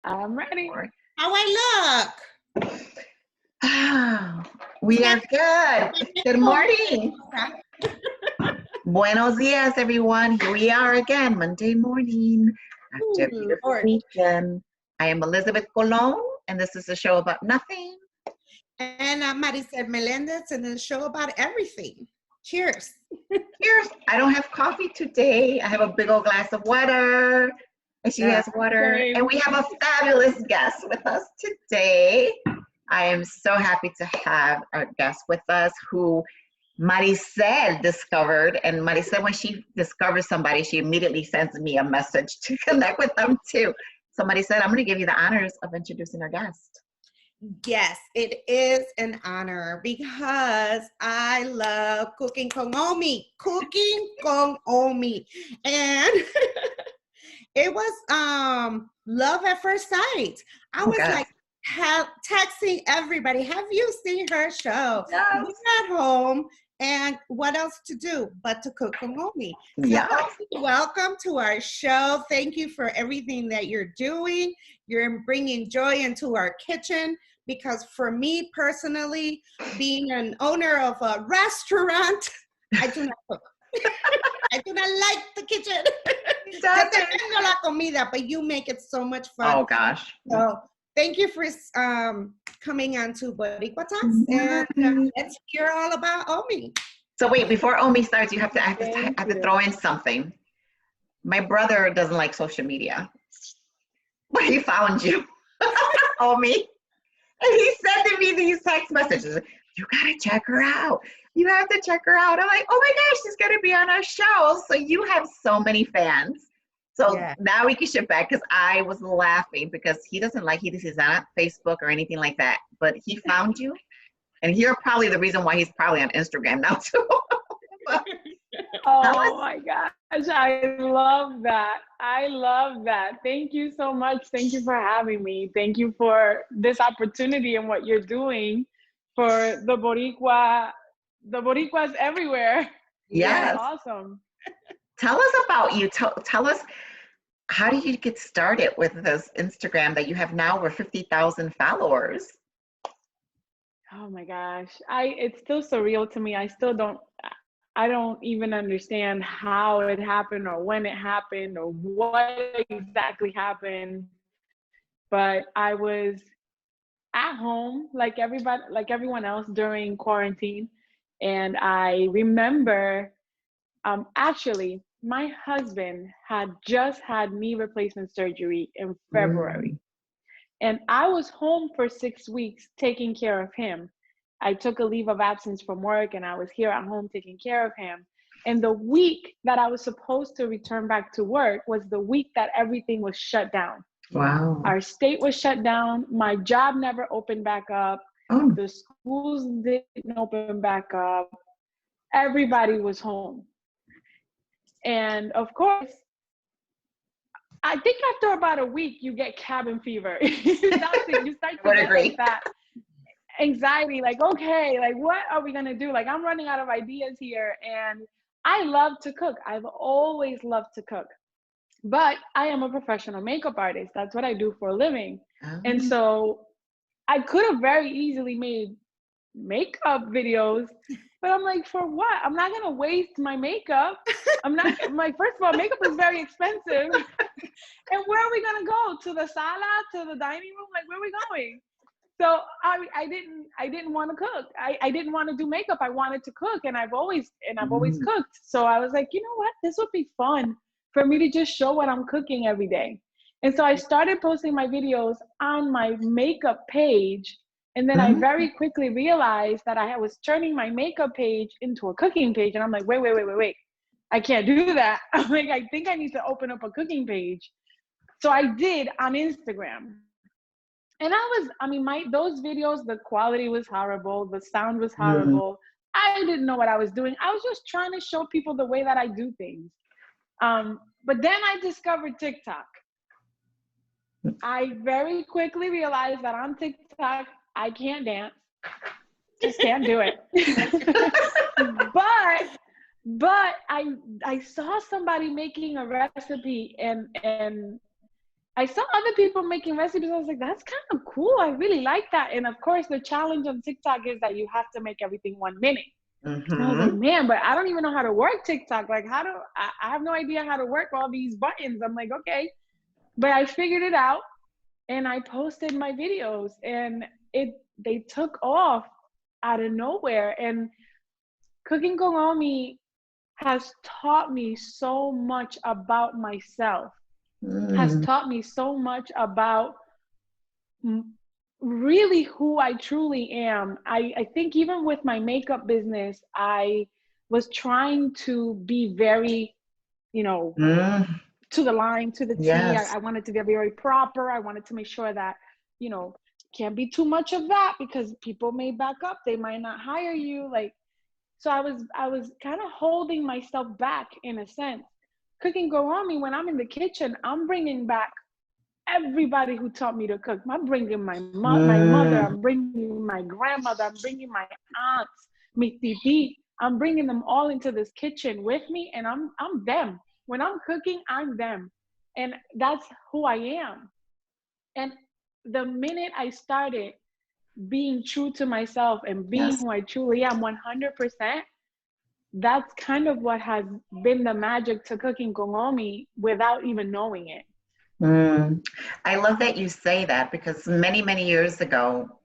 I'm ready. How I look? We are good. Good morning. Buenos dias, everyone. Here we are again, Monday morning after a beautiful weekend. I am Elizabeth Colon, and this is a show about nothing. And I'm Maricel Melendez, and it's a show about everything. Cheers. Cheers. I don't have coffee today. I have a big old glass of water, and she has water. And we have a fabulous guest with us today. I am so happy to have our guest with us who Maricel discovered. And Maricel, when she discovers somebody, she immediately sends me a message to connect with them too. So Maricel, I'm going to give you the honors of introducing our guest. Yes, it is an honor because I love cooking Con Omi. Cooking Con Omi. And it was love at first sight. I was like texting everybody, have you seen her show? Yes. We're at home and what else to do but to cook Con Omi. Yeah. So, welcome to our show. Thank you for everything that you're doing. You're bringing joy into our kitchen. Because for me personally, being an owner of a restaurant, I do not cook. I do not like the kitchen. Depende la comida, but you make it so much fun. Oh gosh. So thank you for coming on to Boricua Talks, and let's hear all about Omi. So wait, before Omi starts, you have to, I have to throw in something. My brother doesn't like social media, but he found you, Omi. And he sent me these text messages. You gotta check her out. You have to check her out. I'm like, oh my gosh, she's gonna be on our show. So you have so many fans. So now we can shift back because I was laughing because he doesn't like, he's not on Facebook or anything like that. But he found you. And you're probably the reason why he's probably on Instagram now too. Oh my gosh, I love that. I love that. Thank you so much. Thank you for having me. Thank you for this opportunity and what you're doing for the Boricuas everywhere. Yes. That's awesome. Tell us about you. Tell us, how did you get started with this Instagram that you have now over 50,000 followers? Oh my gosh. It's still surreal to me. I don't even understand how it happened or when it happened or what exactly happened. But I was at home like everyone else during quarantine. And I remember, actually, my husband had just had knee replacement surgery in February. And I was home for 6 weeks taking care of him. I took a leave of absence from work and I was here at home taking care of him. And the week that I was supposed to return back to work was the week that everything was shut down. Wow. Our state was shut down. My job never opened back up. Oh. The schools didn't open back up. Everybody was home. And of course, I think after about a week, you get cabin fever. you start to get like that anxiety, like, okay, like what are we gonna do? Like I'm running out of ideas here. And I love to cook. I've always loved to cook. But I am a professional makeup artist. That's what I do for a living. And so I could have very easily made makeup videos, but I'm like, for what? I'm not gonna waste my makeup. I'm like, first of all, makeup is very expensive. And where are we gonna go? To the sala, to the dining room? Like, where are we going? So I didn't want to cook. I didn't want to do makeup. I wanted to cook, and I've always cooked. So I was like, you know what? This would be fun for me to just show what I'm cooking every day. And so I started posting my videos on my makeup page. And then I very quickly realized that I was turning my makeup page into a cooking page. And I'm like, wait. I can't do that. I'm like, I think I need to open up a cooking page. So I did on Instagram. And those videos, the quality was horrible. The sound was horrible. I didn't know what I was doing. I was just trying to show people the way that I do things. But then I discovered TikTok. I very quickly realized that on TikTok, I can't dance. Just can't do it. But I saw somebody making a recipe and I saw other people making recipes. I was like, that's kind of cool. I really like that. And of course, the challenge on TikTok is that you have to make everything 1 minute. And I was like, man, but I don't even know how to work TikTok. Like, I have no idea how to work all these buttons. I'm like, okay. But I figured it out and I posted my videos and they took off out of nowhere. And cooking Con Omi has taught me so much about myself. Has taught me so much about really who I truly am. I think even with my makeup business, I was trying to be very, you know, to the line, to the T. Yes. I wanted to be very proper. I wanted to make sure that, you know, can't be too much of that because people may back up. They might not hire you. Like, so I was kind of holding myself back in a sense. Cooking Con Omi, when I'm in the kitchen, I'm bringing back everybody who taught me to cook. I'm bringing my mother, I'm bringing my grandmother, I'm bringing my aunts, mi titi. I'm bringing them all into this kitchen with me, and I'm them. When I'm cooking, I'm them. And that's who I am. And the minute I started being true to myself and being who I truly am 100%, that's kind of what has been the magic to cooking Con Omi without even knowing it. I love that you say that because many, many years ago,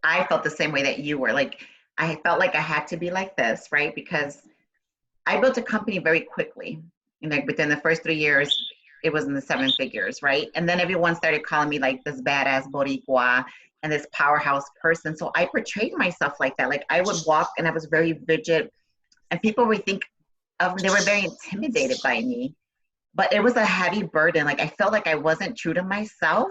I felt the same way that you were. Like, I felt like I had to be like this, right? Because I built a company very quickly. And like within the first 3 years, it was in the 7 figures, right? And then everyone started calling me like this badass Boricua and this powerhouse person. So I portrayed myself like that. Like I would walk and I was very rigid. And people would think they were very intimidated by me. But it was a heavy burden. Like I felt like I wasn't true to myself.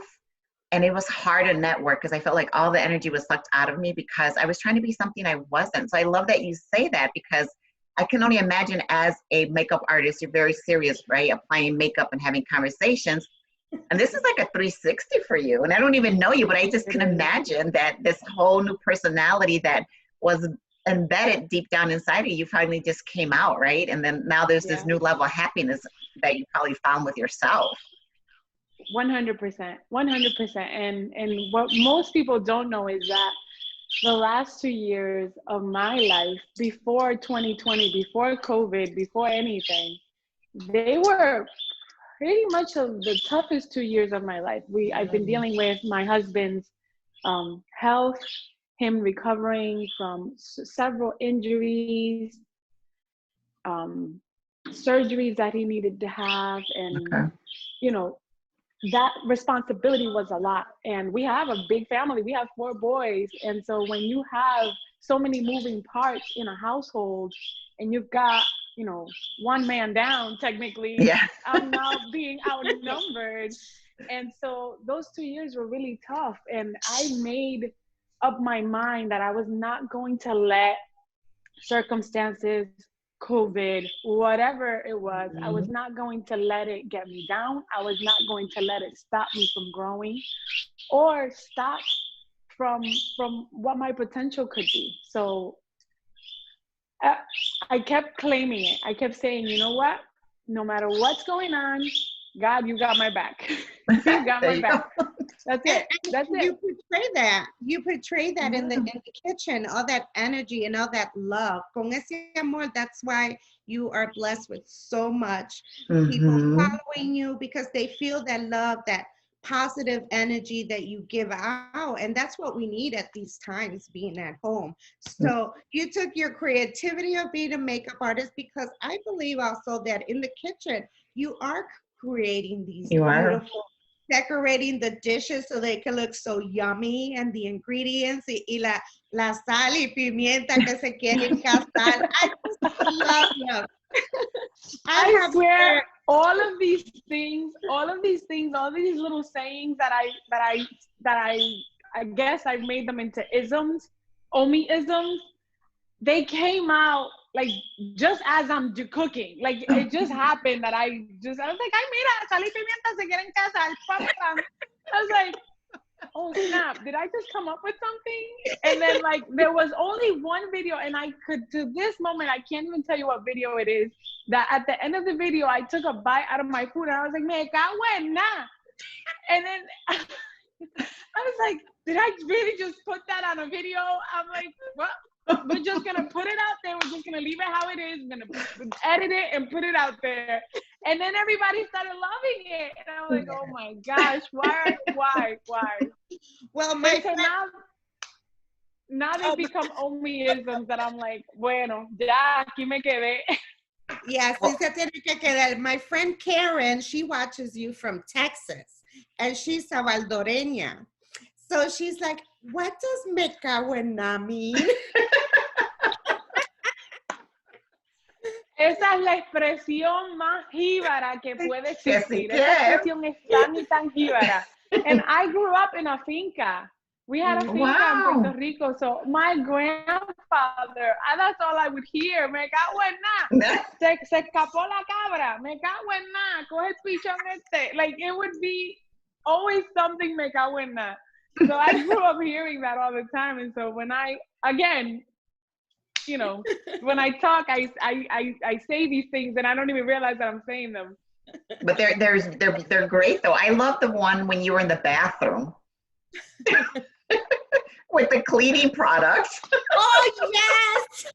And it was hard to network because I felt like all the energy was sucked out of me because I was trying to be something I wasn't. So I love that you say that because I can only imagine as a makeup artist, you're very serious, right? Applying makeup and having conversations. And this is like a 360 for you. And I don't even know you, but I just can imagine that this whole new personality that was embedded deep down inside of you finally just came out, right? And then now there's this new level of happiness that you probably found with yourself. 100%, 100%. And what most people don't know is that the last 2 years of my life, before 2020, before COVID, before anything, they were pretty much the toughest 2 years of my life. I've been dealing with my husband's health, him recovering from several injuries, surgeries that he needed to have, and you know, that responsibility was a lot. And we have a big family. We have 4 boys. And so when you have so many moving parts in a household and you've got, you know, 1 man down, technically, I'm now being outnumbered. And so those 2 years were really tough. And I made up my mind that I was not going to let circumstances, COVID, whatever it was, I was not going to let it get me down. I was not going to let it stop me from growing or stop from what my potential could be. So I kept claiming it. I kept saying, you know what? No matter what's going on, God, you got my back. You got my back. That's it. That's it. You portray that in the kitchen, all that energy and all that love. Con ese amor, that's why you are blessed with so much people following you because they feel that love, that positive energy that you give out. And that's what we need at these times, being at home. So you took your creativity of being a makeup artist because I believe also that in the kitchen, you are creating these beautiful, decorating the dishes so they can look so yummy, and the ingredients y la sal y pimienta que se quieren casar. I just love them. I swear, all of these things, all these little sayings that I guess I've made them into isms, Omi-isms. They came out like just as I'm cooking. Like it just happened that I was like, ay, mira, sal y pimienta se quieren casar. I was like, oh snap, did I just come up with something? And then like there was only one video, and I could, to this moment, I can't even tell you what video it is, that at the end of the video, I took a bite out of my food and I was like, me cago en nada. And then I was like, did I really just put that on a video? I'm like, well, we're just going to put it out there. We're just going to leave it how it is. We're going to edit it and put it out there. And then everybody started loving it. And I was like, oh my gosh, why? Well, my so now they become Omiisms that I'm like, bueno, ya, aquí me quedé. Yes, sí se tiene que quedar. My friend Karen, she watches you from Texas, and she's salvadoreña. So she's like, what does me cago en na mean? Esa es la expresión más jíbara que puede existir. Esa expresión es tan y tan jíbara. And I grew up in a finca. We had a finca in Puerto Rico. So my grandfather, that's all I would hear. Me cago en na. Se escapó la cabra. Me cago en na. Coge el pichón este. Like, it would be always something me cago en na. So I grew up hearing that all the time. And so when I, again, you know, when I talk, I say these things and I don't even realize that I'm saying them. But they're great though. I love the one when you were in the bathroom with the cleaning products. Oh yes!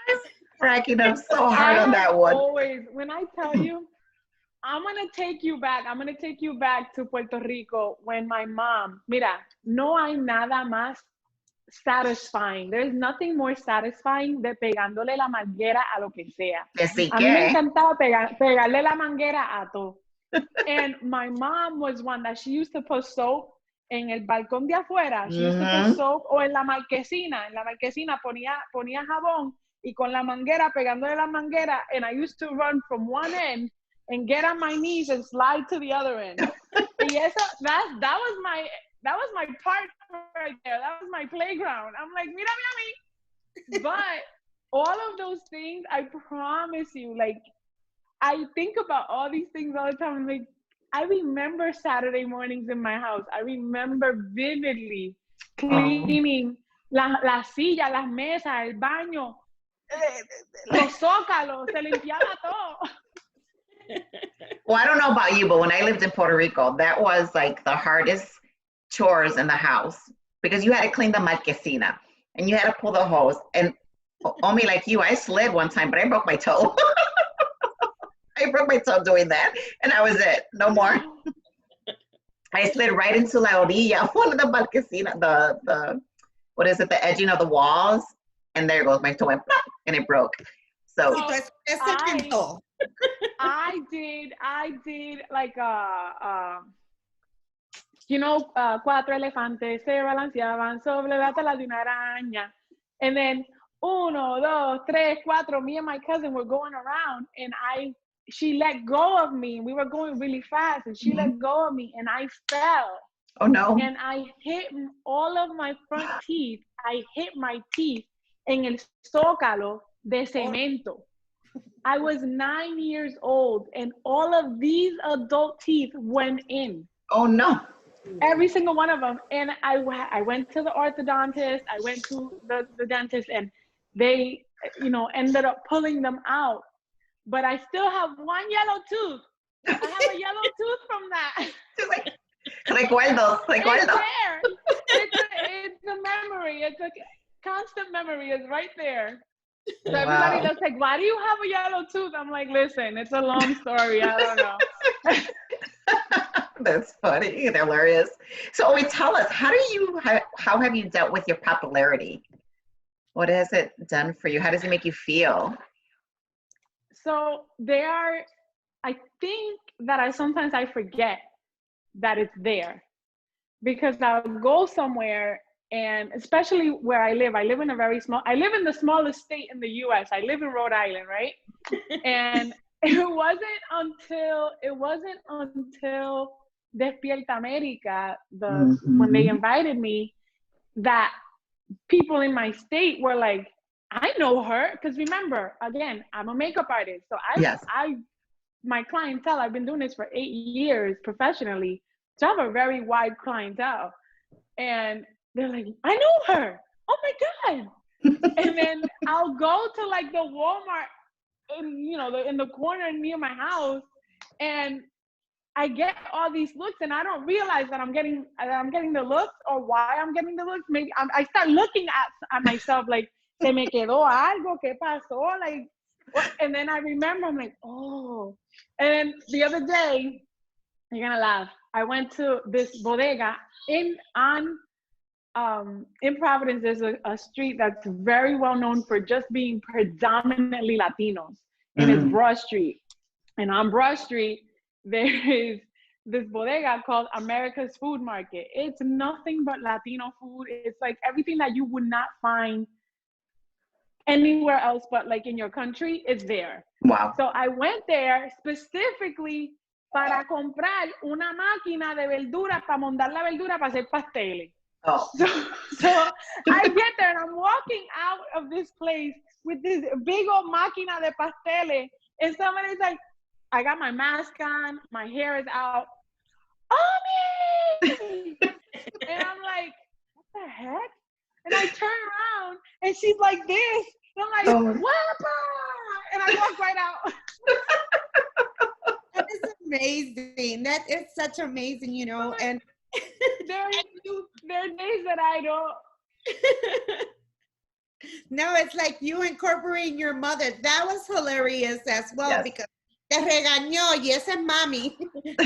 I'm cracking up so hard on that one. Always, when I tell you, I'm gonna take you back to Puerto Rico when my mom, mira, no hay nada más satisfying. There's nothing more satisfying de pegándole la manguera a lo que sea. A mí me encantaba pegarle la manguera a todo. And my mom was one that she used to put soap en el balcón de afuera. She used to put soap, o en la marquesina. En la marquesina ponía jabón y con la manguera, pegándole la manguera. And I used to run from one end and get on my knees and slide to the other end. Y eso, that was my part right there. That was my playground. I'm like, mira, mira. But all of those things, I promise you, like, I think about all these things all the time. I'm like, I remember Saturday mornings in my house. I remember vividly cleaning la silla, las mesas, el baño, los zócalos, se limpiaba todo. Well, I don't know about you, but when I lived in Puerto Rico, that was like the hardest chores in the house because you had to clean the marquesina and you had to pull the hose. And Omi, like you, I slid one time, but I broke my toe. I broke my toe doing that, and that was it. No more. I slid right into la orilla, one of the marquesina, the what is it, the edging of the walls, and there goes my toe, went plop, and it broke. So I did like you know, cuatro elefantes se balanceaban sobre la tela de una araña, and then 1, 2, 3, 4. Me and my cousin were going around, and she let go of me. We were going really fast, and she let go of me, and I fell. Oh no! And I hit all of my front teeth. I hit my teeth en el zócalo de cemento. I was 9 years old, and all of these adult teeth went in. Oh no! Every single one of them. And I went to the orthodontist. I went to the dentist, and they, you know, ended up pulling them out. But I still have one yellow tooth. I have a yellow tooth from that. Recuerdos. It's there. It's a memory. It's a constant memory. It's right there. So everybody looks like, why do you have a yellow tooth? I'm like, listen, it's a long story. I don't know. That's funny and hilarious. So Omi, tell us, how have you dealt with your popularity? What has it done for you? How does it make you feel? So I think that sometimes I forget that it's there, because I'll go somewhere, and especially where I live in I live in the smallest state in the US. I live in Rhode Island, right? And it wasn't until Despierta America, when they invited me, that people in my state were like, I know her, because remember, again, I'm a makeup artist. So my clientele, I've been doing this for 8 years professionally. So I have a very wide clientele. And they're like, I know her. Oh my God. And then I'll go to like the Walmart in the corner near my house, and I get all these looks and I don't realize that I'm getting the looks or why I'm getting the looks. Maybe I start looking at myself like, se me quedó algo, ¿qué pasó? Like, what? And then I remember, I'm like, oh. And then the other day, you're gonna laugh, I went to this bodega in Providence. There's a street that's very well known for just being predominantly Latinos, and it's Broad Street. And on Broad Street, there is this bodega called America's Food Market. It's nothing but Latino food. It's like everything that you would not find anywhere else but like in your country is there. Wow. So I went there specifically para comprar una máquina de verdura para montar la verdura para hacer pasteles. Oh. So I get there and I'm walking out of this place with this big old máquina de pasteles, and somebody's like, I got my mask on, my hair is out. Omi! And I'm like, what the heck? And I turn around and she's like this. And I'm like, Wapa! And I walk right out. That is amazing. That is such amazing, you know. And there are days that I don't. No, it's like you incorporating your mother. That was hilarious as well, yes. Because te regañó, y esa es mami.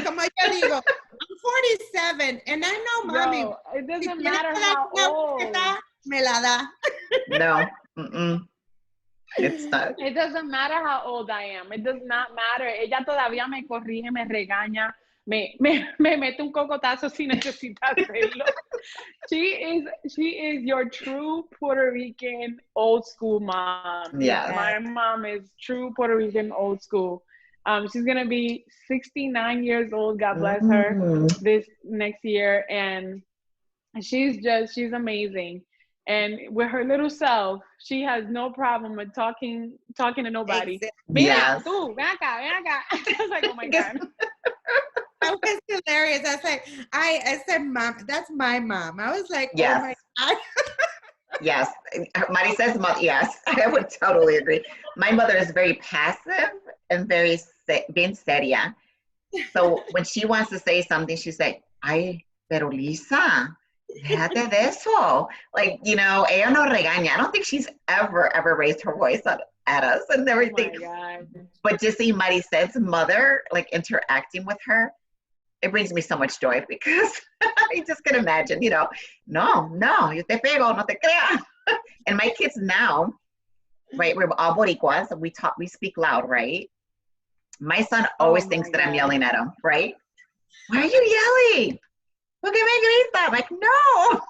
Como yo digo, I'm 47 and I know mommy. Yo, it doesn't matter how old. Me la da. No. It's not. It doesn't matter how old I am. It does not matter. Ella todavía me corrige, me regaña, me mete un cocotazo si necesita hacerlo. She is your true Puerto Rican old school mom. Yeah. My mom is true Puerto Rican old school. She's gonna be 69 years old, God bless her, this next year, and she's amazing. And with her little self, she has no problem with talking to nobody. Yes. Tú, ven acá. I was like, oh my God. That was hilarious. I was like, I said, Mom, that's my mom. I was like, yes. Oh my God. Yes. Mari says, yes, I would totally agree. My mother is very passive and very bien seria. So when she wants to say something, she's like, ay, pero Lisa, déjate de eso. Like, you know, ella no regaña. I don't think she's ever raised her voice at us and everything. Oh my God. But just seeing Maricel's mother, like interacting with her, it brings me so much joy because I just can imagine, you know, no, yo te pego, no te creas. And my kids now, right, we're all Boricuas, and we speak loud, right? My son always thinks that I'm yelling at him, right? Why are you yelling? Look at me, grita. I'm like, no.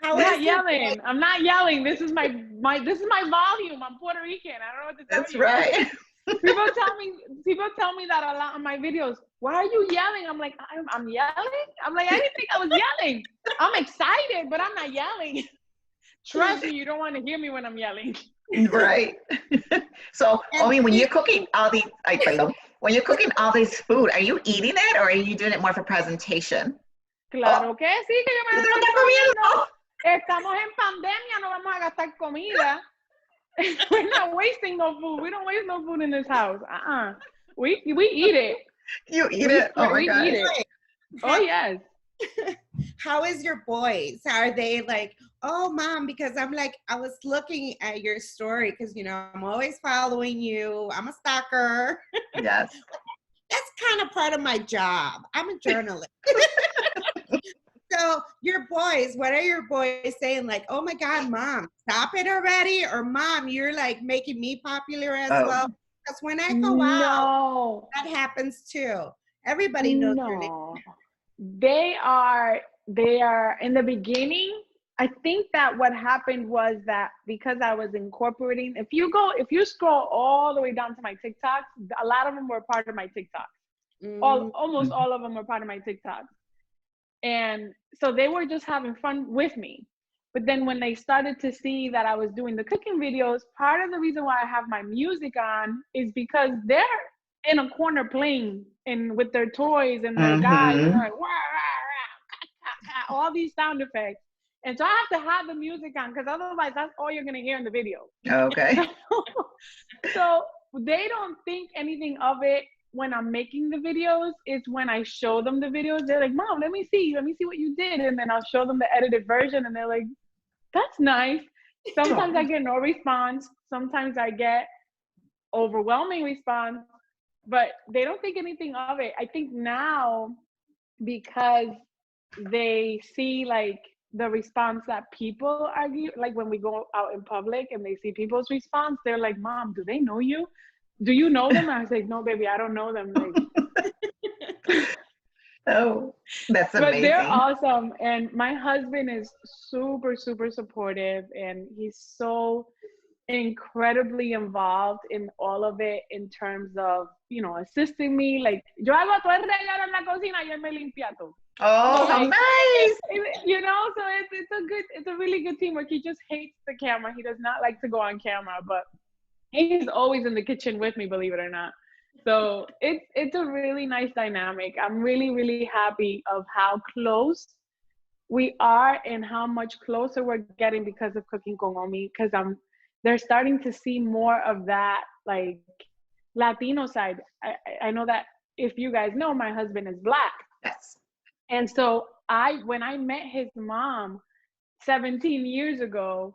I'm not yelling. I'm not yelling. This is my volume. I'm Puerto Rican. I don't know what to tell That's you. right. People tell me that a lot on my videos. Why are you yelling? I'm like, I'm yelling? I'm like, I didn't think I was yelling. I'm excited, but I'm not yelling. Trust me, you don't want to hear me when I'm yelling. Right. So, Omi, when you're cooking all these, when you're cooking all this food, are you eating it or are you doing it more for presentation? Claro que sí, que yo me lo estoy comiendo. Estamos en pandemia, no vamos a gastar comida. We're not wasting no food. We don't waste no food in this house. We eat it. You eat it? Oh my God. Eat it. Oh yes. How is your boys? Are they like, oh Mom, because I'm like, I was looking at your story because, you know, I'm always following you. I'm a stalker. Yes. That's kind of part of my job. I'm a journalist. So your boys, what are your boys saying? Like, oh my God, Mom, stop it already. Or Mom, you're like making me popular as well. Because when I go out, that happens too. Everybody knows your name. They are in the beginning. I think that what happened was that because I was incorporating, if you scroll all the way down to my TikToks, a lot of them were part of my TikToks. Almost all of them were part of my TikToks. And so they were just having fun with me. But then when they started to see that I was doing the cooking videos, part of the reason why I have my music on is because they're in a corner playing and with their toys and their guys, and they're like, wah, rah, rah, all these sound effects. And so I have to have the music on because otherwise that's all you're going to hear in the video. Okay. So they don't think anything of it. when I'm making the videos, it's when I show them the videos, they're like, Mom, let me see what you did. And then I'll show them the edited version and they're like, that's nice. Sometimes I get no response. Sometimes I get overwhelming response, but they don't think anything of it. I think now, because they see like the response that people are, like when we go out in public and they see people's response, they're like, Mom, do they know you? Do you know them? And I was like, no, baby, I don't know them. Like, Oh, that's amazing. but they're awesome. And my husband is super, super supportive, and he's so incredibly involved in all of it in terms of, you know, assisting me. Like, yo hago todo el reguero en la cocina y él me limpia todo. Oh, So, how like, nice. you know, so it's a really good teamwork. He just hates the camera. He does not like to go on camera, but he's always in the kitchen with me, believe it or not. So it's a really nice dynamic. I'm really, really happy of how close we are and how much closer we're getting because of Cooking Con Omi, because they're starting to see more of that, like, Latino side. I know that, if you guys know, my husband is Black. Yes. And so when I met his mom 17 years ago,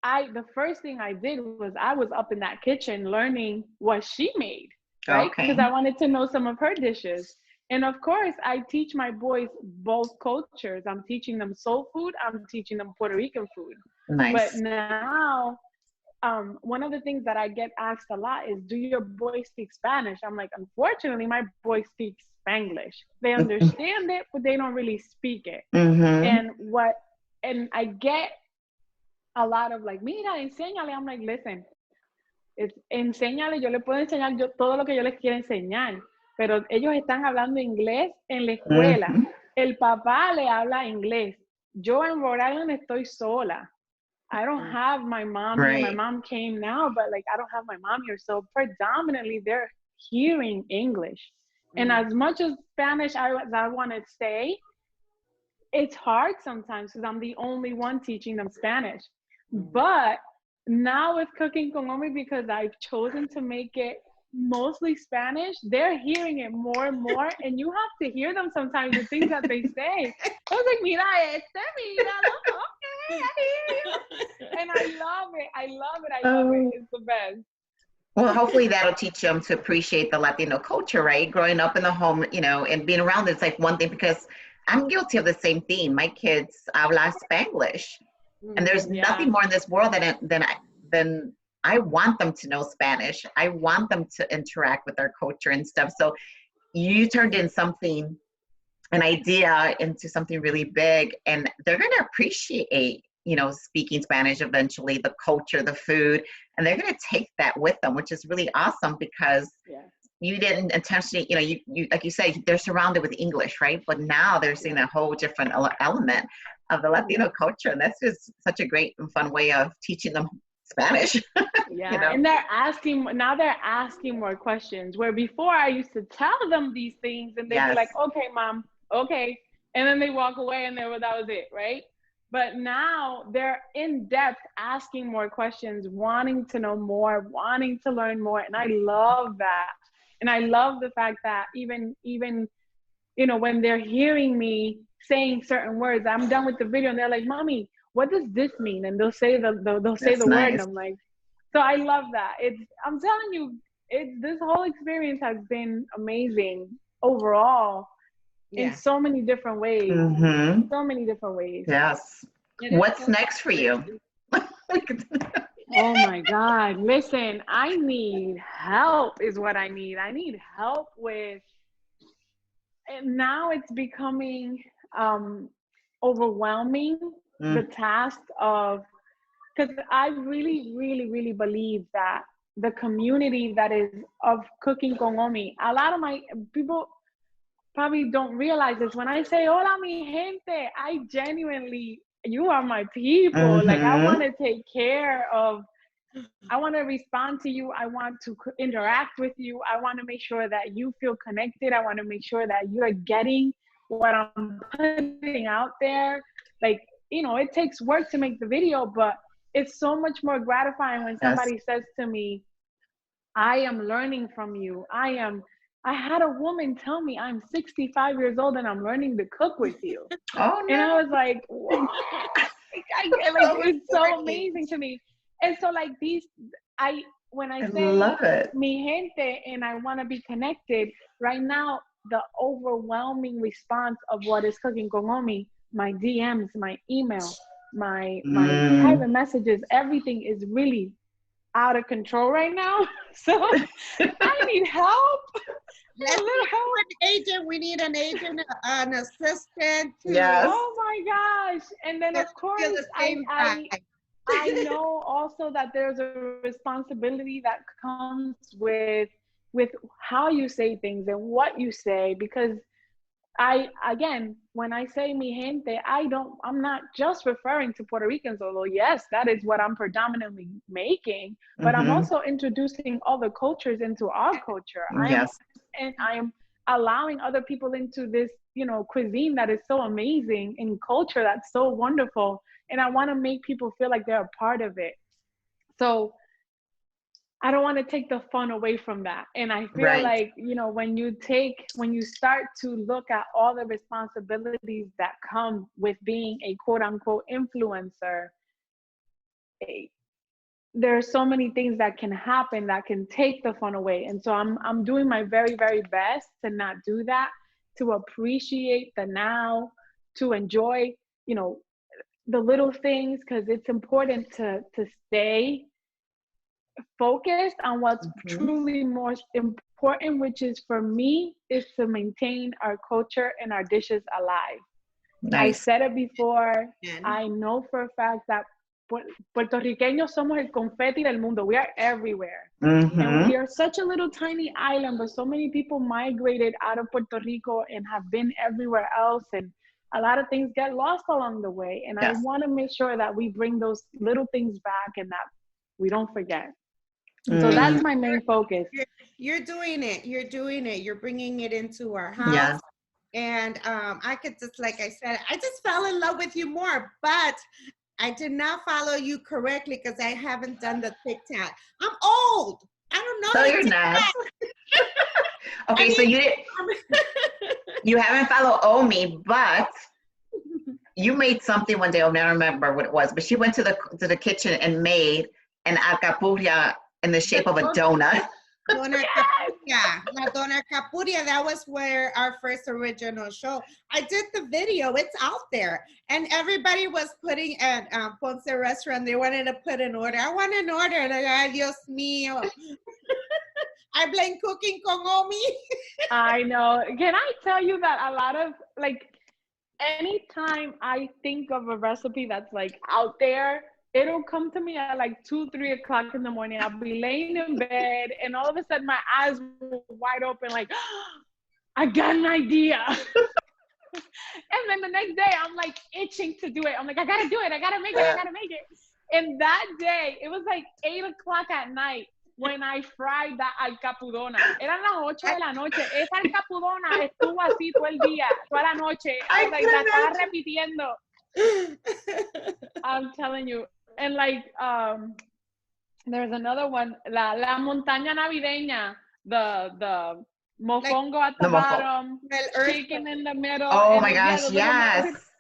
the first thing I did was I was up in that kitchen learning what she made, right? Okay. Because I wanted to know some of her dishes. And of course, I teach my boys both cultures. I'm teaching them soul food. I'm teaching them Puerto Rican food. Nice. But now, one of the things that I get asked a lot is, do your boys speak Spanish? I'm like, unfortunately, my boys speak Spanglish. They understand it, but they don't really speak it. Mm-hmm. And I get a lot of like, mira, enséñale. I'm like, listen, enséñale, yo le puedo enseñar todo lo que yo les quiero enseñar, pero ellos están hablando inglés en la escuela. Mm-hmm. El papá le habla inglés. Yo en Rhode Island estoy sola. I don't have my mom here. My mom came now, but like, I don't have my mom here. So predominantly they're hearing English. And as much as Spanish as I want to say, it's hard sometimes because I'm the only one teaching them Spanish. But now with Cooking Con Omi, because I've chosen to make it mostly Spanish, they're hearing it more and more, and you have to hear them sometimes, the things that they say. I was like, mira mira, okay, I hear you. And I love it. I love it. It's the best. Well, hopefully that'll teach them to appreciate the Latino culture, right? Growing up in the home, you know, and being around it's like one thing, because I'm guilty of the same thing. My kids habla Spanglish, and there's nothing more in this world than I want them to know Spanish. I want them to interact with our culture and stuff. So you turned in an idea into something really big, and they're going to appreciate, you know, speaking Spanish eventually, the culture, the food, and they're going to take that with them, which is really awesome, because you didn't intentionally, you know, you like you said, they're surrounded with English, right? But now they're seeing a whole different element of the Latino culture, and that's just such a great and fun way of teaching them Spanish. Yeah, you know? And they're asking more questions, where before I used to tell them these things and they'd be like, okay, Mom, okay. And then they walk away and that was it, right? But now they're in depth, asking more questions, wanting to know more, wanting to learn more. And I love that. And I love the fact that even, you know, when they're hearing me saying certain words, I'm done with the video and they're like, Mommy, what does this mean? And they'll say the word, and I'm like, so I love that. I'm telling you, this whole experience has been amazing overall in so many different ways. Mm-hmm. So many different ways. Yes. What's next for you? Oh my God. Listen, I need help is what I need. I need help with, and now it's becoming overwhelming, the task of, because I really, really, really believe that the community that is of Cooking Con Omi, a lot of my people probably don't realize this. When I say, hola mi gente, I genuinely, you are my people. Like, I want to take care of, I want to respond to you. I want to interact with you. I want to make sure that you feel connected. I want to make sure that you're getting what I'm putting out there. Like, you know, it takes work to make the video, but it's so much more gratifying when somebody says to me, I am learning from you. I am I had a woman tell me I'm 65 years old and I'm learning to cook with you. Oh And no. I was like, what? It's so amazing to me. And so like when I I say love it. mi gente and I want to be connected, right now, the overwhelming response of what is cooking con Omi, my DMs, my email, my private messages, everything is really out of control right now. So I need help. Let's an agent. We need an agent, an assistant. Yes. Oh my gosh. And then of course I know also that there's a responsibility that comes with how you say things and what you say, because again, when I say mi gente, I'm not just referring to Puerto Ricans, although yes, that is what I'm predominantly making, but I'm also introducing other cultures into our culture. I am allowing other people into this, cuisine that is so amazing, and culture that's so wonderful. And I want to make people feel like they're a part of it. So I don't want to take the fun away from that. And I feel like, when you start to look at all the responsibilities that come with being a quote unquote influencer, there are so many things that can happen that can take the fun away. And so I'm doing my very, very best to not do that, to appreciate the now, to enjoy, the little things, because it's important to stay focused on what's truly most important, which is, for me, is to maintain our culture and our dishes alive. Nice. I said it before. I know for a fact that Puertorriqueños somos el confeti del mundo. We are everywhere. And we are such a little tiny island, but so many people migrated out of Puerto Rico and have been everywhere else. And a lot of things get lost along the way. And I want to make sure that we bring those little things back and that we don't forget. So that's my main focus. You're doing it. You're doing it. You're bringing it into our house. Yes. And I could just, like I said, I just fell in love with you more, but I did not follow you correctly because I haven't done the TikTok. I'm old. I don't know. No, you're not. Okay, so you haven't followed Omi, but you made something one day. I don't remember what it was, but she went to the kitchen and made an alcapurria in the shape of a donut. Dona Capuria, La Dona Capuria, that was where our first original show. I did the video, it's out there. And everybody was putting at Ponce restaurant, they wanted to put an order. I want an order. Like, ay, Dios mío. I blame cooking con Omi. I know. Can I tell you that a lot of, anytime I think of a recipe that's out there, it'll come to me at 2, 3 o'clock in the morning. I'll be laying in bed and all of a sudden my eyes were wide open, I got an idea. And then the next day I'm itching to do it. I'm I gotta do it. I gotta make it. And that day, it was 8 o'clock at night when I fried that alcapudona. Eran las 8 de la noche. Esa alcapudona estuvo así todo el día, toda la noche. I was la estaba repitiendo. I'm telling you. And there's another one, la montaña navideña, the mofongo at the bottom, chicken in the middle. Oh my gosh, yes.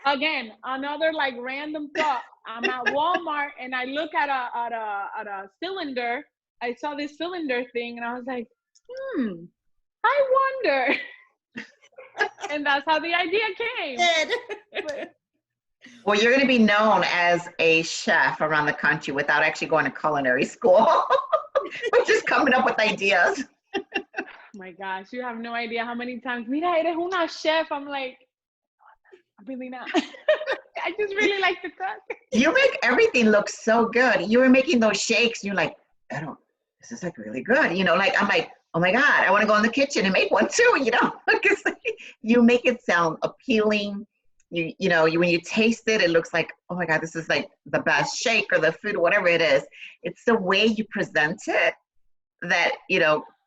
Again, another random thought. I'm at Walmart and I look at a cylinder. I saw this cylinder thing and I was like, I wonder. And that's how the idea came. Well, you're going to be known as a chef around the country without actually going to culinary school. We're just coming up with ideas. Oh my gosh, you have no idea how many times, mira, eres una chef. I'm like, I'm really not. I just really like to cook. You make everything look so good. You were making those shakes. You're like, this is really good. I'm like, oh my God, I want to go in the kitchen and make one too, because you make it sound appealing. When you taste it, it looks like, oh my God, this is the best shake or the food or whatever it is. It's the way you present it that,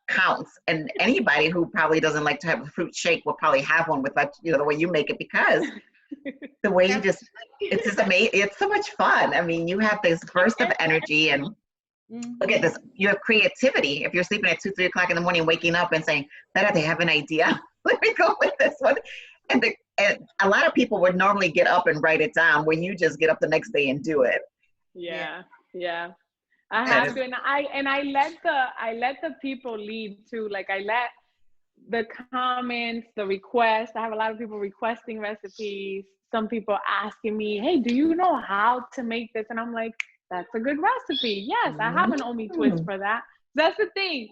counts. And anybody who probably doesn't like to have a fruit shake will probably have one with that, the way you make it, because the way you it's just amazing. It's so much fun. I mean, you have this burst of energy and Look at this. You have creativity. If you're sleeping at 2, 3 o'clock in the morning, waking up and saying, better they have an idea. Let me go with this one. And a lot of people would normally get up and write it down when you just get up the next day and do it. Yeah. I have to, and I let the people lead too. Like I let the comments, the requests. I have a lot of people requesting recipes. Some people asking me, hey, do you know how to make this? And I'm like, that's a good recipe. Yes, I have an Omi twist for that. That's the thing.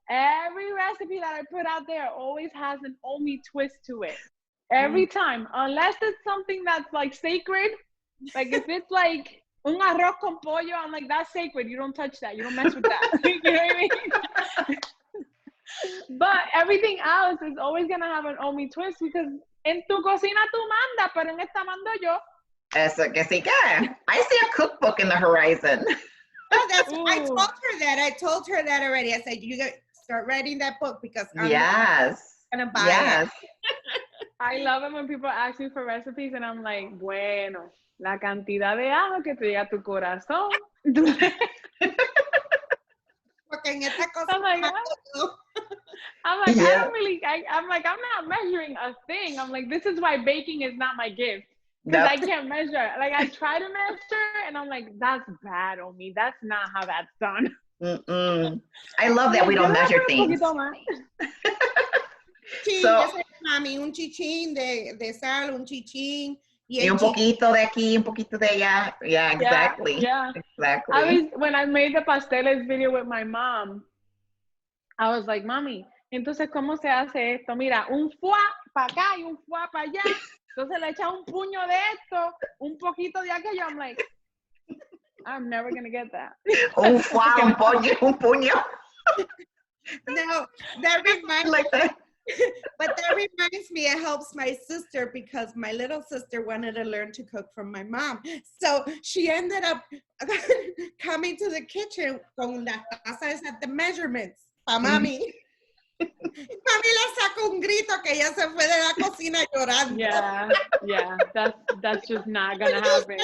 Every recipe that I put out there always has an Omi twist to it. Every time, unless it's something that's like sacred. Like if it's like un arroz con pollo, I'm like, that's sacred. You don't touch that. You don't mess with that. You know what I mean? But everything else is always gonna have an Omi twist because en tu cocina tú manda, pero en esta mando yo. Eso que sí que. I see a cookbook in the horizon. Oh, I told her that already. I said, you gotta start writing that book because I'm gonna buy it. I love it when people ask me for recipes and I'm like, bueno, la cantidad de ajo que te llega a tu corazón. I'm like, I don't really, I'm like, I'm not measuring a thing. I'm like, this is why baking is not my gift. Because I can't measure. Like, I try to measure, and I'm like, that's bad on me. That's not how that's done. I love that we don't measure things. So, mami, un chichín de sal, un chichín. Y un poquito de aquí, un poquito de allá. Yeah, exactly. Yeah. Exactly. When I made the pasteles video with my mom, I was like, mami, entonces, ¿cómo se hace esto? Mira, un foie para acá y un foie para allá. Entonces le echa un puño de esto, un poquito de aquello. I'm like, I'm never going to get that. Un foie, un pollo, un puño. No, that reminds like that. But that reminds me, it helps my sister because my little sister wanted to learn to cook from my mom. So she ended up coming to the kitchen con las tazas at the measurements pa mami. Mami le sacó un grito que ella se fue de la cocina llorando. Yeah, that's just not gonna happen.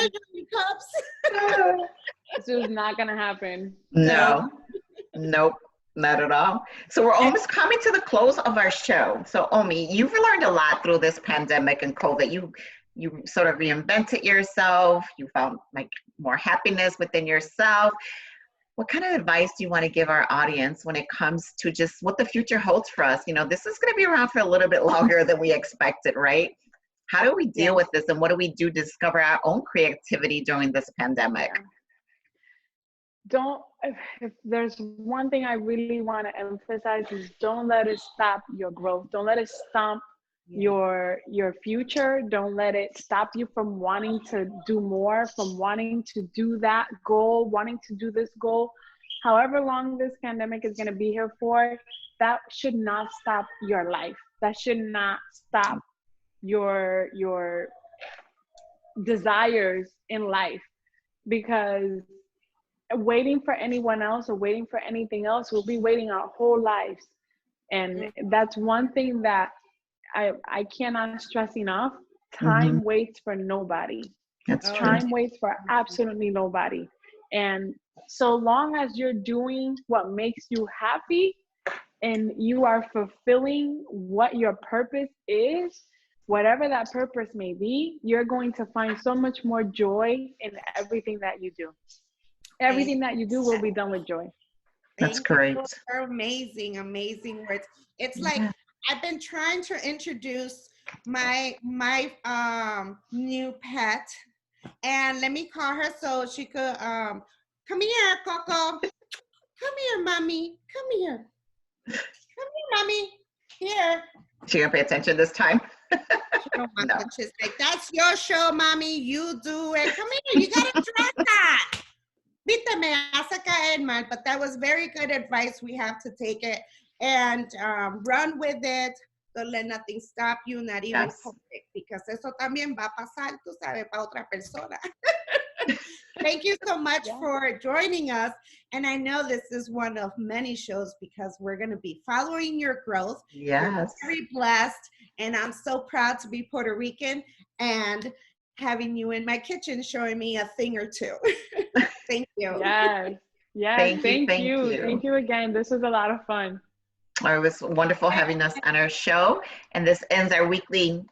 It's just not gonna happen. No, nope. Not at all. So we're almost coming to the close of our show. So Omi, you've learned a lot through this pandemic and COVID. You sort of reinvented yourself. You found like more happiness within yourself. What kind of advice do you want to give our audience when it comes to just what the future holds for us? You know, this is going to be around for a little bit longer than we expected, right? How do we deal with this, and what do we do to discover our own creativity during this pandemic? If there's one thing I really want to emphasize is don't let it stop your growth. Don't let it stop your future. Don't let it stop you from wanting to do more, from wanting to do that goal, wanting to do this goal. However long this pandemic is going to be here for, that should not stop your life. That should not stop your desires in life, because waiting for anyone else or waiting for anything else, we'll be waiting our whole lives. And that's one thing that I cannot stress enough. Time waits for nobody. Time waits for absolutely nobody. And so long as you're doing what makes you happy and you are fulfilling what your purpose is, whatever that purpose may be, you're going to find so much more joy in everything that you do. Everything that you do will be done with joy. That's great. Amazing, amazing words. It's like I've been trying to introduce my new pet, and let me call her so she could come here, Coco. Come here, mommy. Come here. Come here, mommy. Here. She gonna pay attention this time? No. She's like, that's your show, mommy. You do it. Come here. You gotta try that. Viste, me hace caer mal, but that was very good advice. We have to take it and run with it. Don't let nothing stop you, not even COVID, because eso también va a pasar, tú sabes, para otra persona. Thank you so much for joining us. And I know this is one of many shows because we're going to be following your growth. Yes. You're very blessed. And I'm so proud to be Puerto Rican and having you in my kitchen showing me a thing or two. Thank you. Yes. Yes, Thank you. you. Thank you again. This was a lot of fun. It was wonderful having us on our show. And this ends our weekly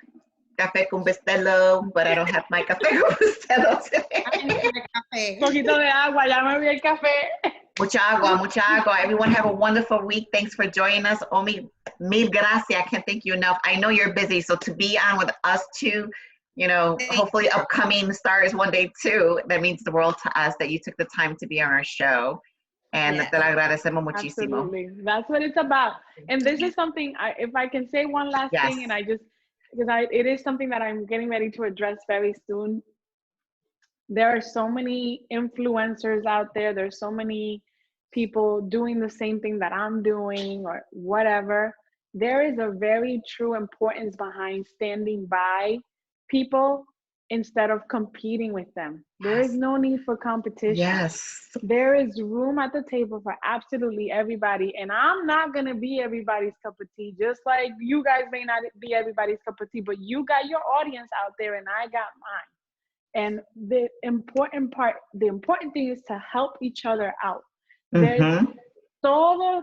Café con Bustelo, but I don't have my Café con Bustelo today. Poquito de agua, ya me vi el café. Mucha agua, mucha agua. Everyone have a wonderful week. Thanks for joining us. Omi, mil gracias. I can't thank you enough. I know you're busy, so to be on with us too, hopefully upcoming stars one day too, that means the world to us that you took the time to be on our show. And Yes. te lo agradecemos muchísimo. Absolutely. That's what it's about. And this is something, if I can say one last thing, and it is something that I'm getting ready to address very soon. There are so many influencers out there. There's so many people doing the same thing that I'm doing or whatever. There is a very true importance behind standing by people instead of competing with them. There is no need for competition. Yes. There is room at the table for absolutely everybody. And I'm not going to be everybody's cup of tea, just like you guys may not be everybody's cup of tea, but you got your audience out there and I got mine. And the important thing is to help each other out. Mm-hmm. Todos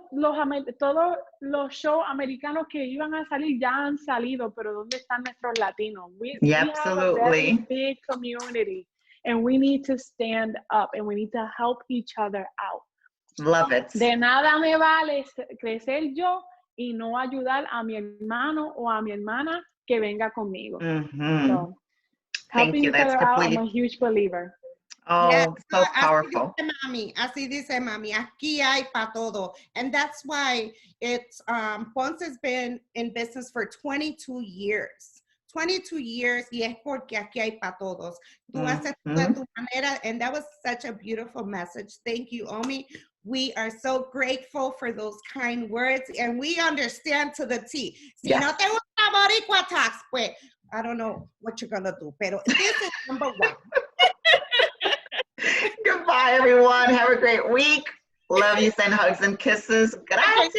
los shows americanos que iban a salir ya han salido, pero ¿dónde están nuestros latinos? We have a very big community, and we need to stand up, and we need to help each other out. Love it. De nada me vale crecer yo y no ayudar a mi hermano o a mi hermana que venga conmigo. Mm-hmm. So, Thank you. Helping each other out, I'm a huge believer. Oh, yes, so powerful. Así dice mami, aquí hay para todo. And that's why it's, Ponce's been in business for 22 years. 22 years, y es porque aquí hay para todos. Tú haces de tu manera, and that was such a beautiful message. Thank you, Omi. We are so grateful for those kind words, and we understand to the T. Si no te gusta Boricua Talks, pues, I don't know what you're gonna do, pero this is number one. Goodbye, everyone. Have a great week. Love you. Send hugs and kisses. Gracias.